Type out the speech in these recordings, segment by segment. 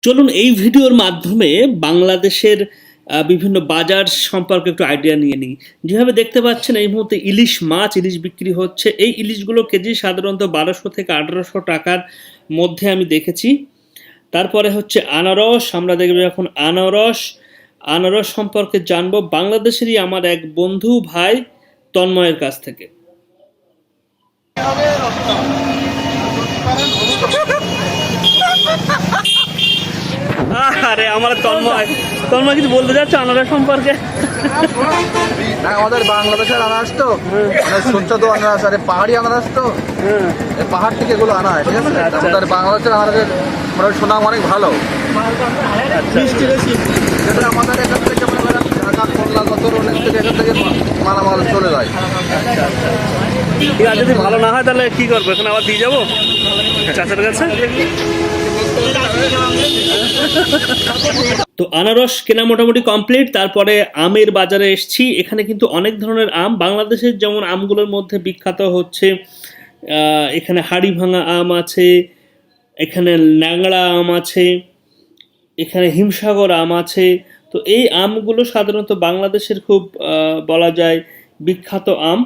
চলুন এই ভিডিওর মাধ্যমে বাংলাদেশের বিভিন্ন বাজার সম্পর্কে একটু আইডিয়া নিয়ে নিই। যেভাবে দেখতে পাচ্ছেন এই মুহূর্তে ইলিশ মাছ, ইলিশ বিক্রি হচ্ছে। এই ইলিশগুলো কেজি সাধারণত 1200 থেকে 1800 টাকার মধ্যে আমি দেখেছি। তারপরে হচ্ছে আনারস, আমরা দেখব এখন আনারস। আনারস সম্পর্কে জানবো বাংলাদেশেরই আমার এক বন্ধু ভাই তন্ময়ের কাছ থেকে। আরে আমার তন্ময় তন্ময় কিছু বলতে চাচ্ছ আনারস সম্পর্কে? না, আমাদের বাংলাদেশের আনারস তো সুস্বাদু আনারস, আর পাহাড়ি আনারস তো পাহাড় থেকে এগুলো আনা হয়, ঠিক আছে। আমাদের বাংলাদেশের আনারসের সুনাম অনেক ভালো, মিষ্টি বেশি। যেটা আমাদের এখান থেকে ঢাকা খুলনা যত অনেক থেকে এখান থেকে মালামাল চলে যায়। ঠিক আছে, যদি ভালো না হয় তাহলে কি করবো, এখানে আবার দিয়ে যাবো চাচার কাছে। তো আনারস কেনা মোটামুটি কমপ্লিট। তারপরে আমের বাজারে এসছি। এখানে কিন্তু অনেক ধরনের আম, বাংলাদেশের যেমন আমগুলোর মধ্যে বিখ্যাত হচ্ছে এখানে হাড়ি ভাঙা আম আছে, এখানে ন্যাংড়া আম আছে, এখানে হিমসাগর আম আছে। তো এই আমগুলো সাধারণত বাংলাদেশের খুব বলা যায় বিখ্যাত আম।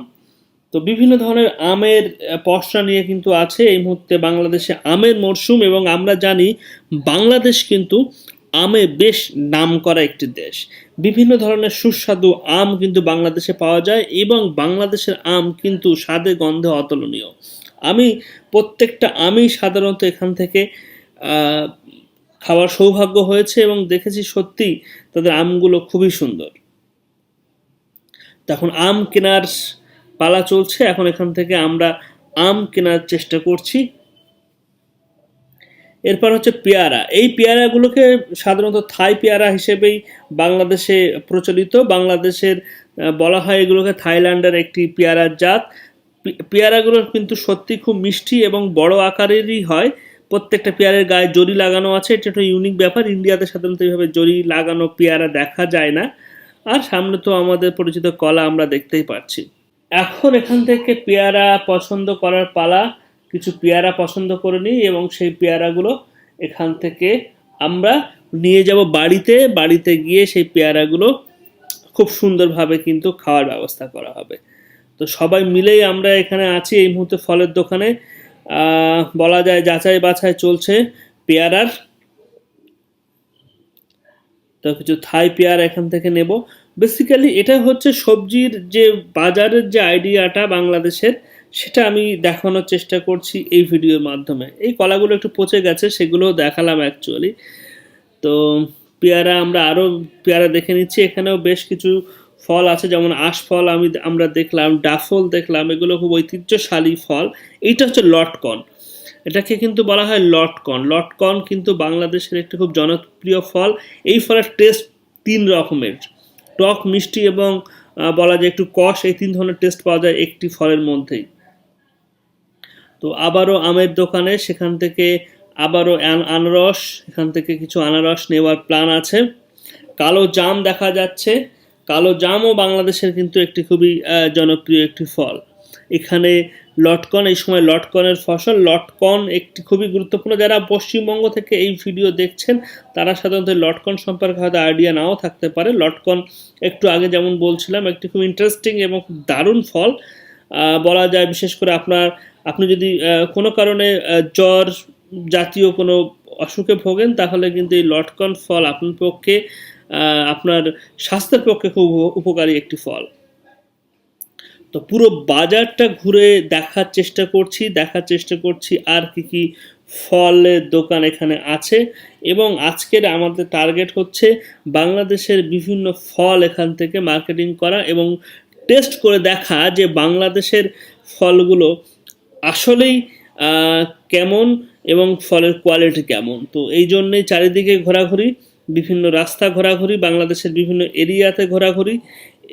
তো বিভিন্ন ধরনের আমের পসরা নিয়ে কিন্তু আছে এই মুহূর্তে বাংলাদেশে আমের মরশুম, এবং আমরা জানি বাংলাদেশ কিন্তু আমে বেশ নামকরা একটি দেশ। বিভিন্ন ধরনের সুস্বাদু আম কিন্তু বাংলাদেশে পাওয়া যায়, এবং বাংলাদেশের আম কিন্তু স্বাদে গন্ধে অতুলনীয়। আমি প্রত্যেকটা আমই সাধারণত এখান থেকে খাওয়ার সৌভাগ্য হয়েছে এবং দেখেছি সত্যি তাদের আমগুলো খুবই সুন্দর। তখন আম কেনার পালা চলছে। এখন এখান থেকে আমরা আম কেনার চেষ্টা করছি। এরপর হচ্ছে পেয়ারা। এই পেয়ারাগুলোকে সাধারণত থাই পেয়ারা হিসেবেই বাংলাদেশে প্রচলিত। বাংলাদেশের বলা হয় এগুলোকে থাইল্যান্ডের একটি পেয়ারার জাত। পেয়ারাগুলো কিন্তু সত্যি খুব মিষ্টি এবং বড় আকারেরই হয়। প্রত্যেকটা পেয়ারের গায়ে জরি লাগানো আছে, এটা একটা ইউনিক ব্যাপার। ইন্ডিয়াতে সাধারণত এইভাবে জরি লাগানো পেয়ারা দেখা যায় না। আর সামনে তো আমাদের পরিচিত কলা আমরা দেখতেই পাচ্ছি। এখন এখান থেকে পেয়ারা পছন্দ করার পালা। কিছু পেয়ারা পছন্দ করে নিই এবং সেই পেয়ারাগুলো এখান থেকে আমরা নিয়ে যাব বাড়িতে। বাড়িতে গিয়ে সেই পেয়ারাগুলো খুব সুন্দরভাবে কিন্তু খাওয়ার ব্যবস্থা করা হবে। তো সবাই মিলেই আমরা এখানে আছি এই মুহূর্তে ফলের দোকানে। বলা যায় যাচাই বাছাই চলছে পেয়ারার। তো কিছু থাই পেয়ারা এখান থেকে নেব। বেসিক্যালি এটা হচ্ছে সবজির যে বাজারের যে আইডিয়াটা বাংলাদেশের, সেটা আমি দেখানোর চেষ্টা করছি এই ভিডিওর মাধ্যমে। এই কলাগুলো একটু পচে গেছে, সেগুলোও দেখালাম অ্যাকচুয়ালি। তো পেয়ারা আমরা আরও পেয়ারা দেখে নিচ্ছি। এখানেও বেশ কিছু ফল আছে, যেমন আশফল আমরা দেখলাম, ডাফল দেখলাম, এগুলো খুব ঐতিহ্যশালী ফল। এইটা হচ্ছে লটকন। এটাকে কিন্তু বলা হয় লটকন। লটকন কিন্তু বাংলাদেশের একটি খুব জনপ্রিয় ফল। এই ফলের টেস্ট 3 রকমের, টক, মিষ্টি এবং বলা যায় একটু কষ। এই 3 ধরনের টেস্ট পাওয়া যায় একটি ফলের মধ্যেই। তো আবারও আমের দোকানে, সেখান থেকে আবারও আনারস, এখান থেকে কিছু আনারস নেওয়ার প্ল্যান আছে। কালো জাম দেখা যাচ্ছে। কালো জামও বাংলাদেশের কিন্তু একটি খুবই জনপ্রিয় একটি ফল। এখানে লটকন, এই সময় লটকনের ফসল। লটকন একটি খুবই গুরুত্বপূর্ণ। যারা পশ্চিমবঙ্গ থেকে এই ভিডিও দেখছেন তারা সাধারণত লটকন সম্পর্কে হয়তো আইডিয়া নাও থাকতে পারে। লটকন একটু আগে যেমন বলছিলাম একটি খুব ইন্টারেস্টিং এবং খুব দারুণ ফল। বলা যায় বিশেষ করে আপনি যদি কোনো কারণে জ্বর জাতীয় কোনো অসুখে ভোগেন, তাহলে কিন্তু এই লটকন ফল আপনার পক্ষে, আপনার স্বাস্থ্যের পক্ষে খুব উপকারী একটি ফল। তো পুরো বাজারটা ঘুরে দেখার চেষ্টা করছি আর কি ফলের দোকান এখানে আছে। এবং আজকের আমাদের টার্গেট হচ্ছে বাংলাদেশের বিভিন্ন ফল এখান থেকে মার্কেটিং করা এবং টেস্ট করে দেখা যে বাংলাদেশের ফলগুলো আসলেই কেমন এবং ফলের কোয়ালিটি কেমন। তো এই জন্যেই চারিদিকে ঘোরাঘুরি, বিভিন্ন রাস্তা ঘোরাঘুরি, বাংলাদেশের বিভিন্ন এরিয়াতে ঘোরাঘুরি।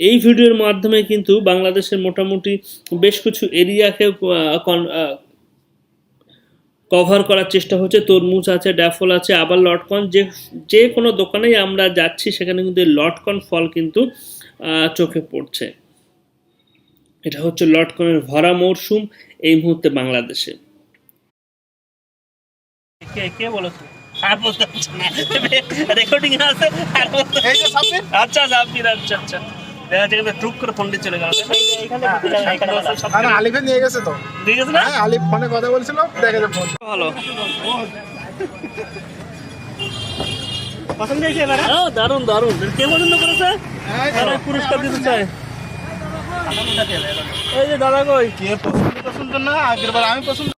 এই ভিডিওর মাধ্যমে কিন্তু বাংলাদেশের মোটামুটি বেশ কিছু এরিয়াকে কভার করার চেষ্টা হচ্ছে। তরমুজ আছে, ড্যাফল আছে, আবার লটকন। যে কোনো দোকানেই আমরা যাচ্ছি সেখানে কিন্তু লটকন ফল কিন্তু চোখে পড়ছে। এটা হচ্ছে লটকনের ভরা মরশুম এই মুহূর্তে বাংলাদেশে। কে বলেছে? আর বলতে পারছি না রেকর্ডিং আছে আর বলতে এই যে সাবমিট আচ্ছা সাব্বির আচ্ছা আচ্ছা দেখা যাচ্ছে কিন্তু টুক করে ফোনটি চলে গেল আর আলিফে নিয়ে গেছে তো ঠিক আছে না হ্যাঁ আলিফ ফোনে কথা বলছিল দেখে যে ফোন ভালো পছন্দ হয়েছে এবারে দারুন দারুন কে পছন্দ করেছে তারা পুরস্কার দিতে চায় এই যে দাদা কই কে পছন্দ না আগের বার আমি পছন্দ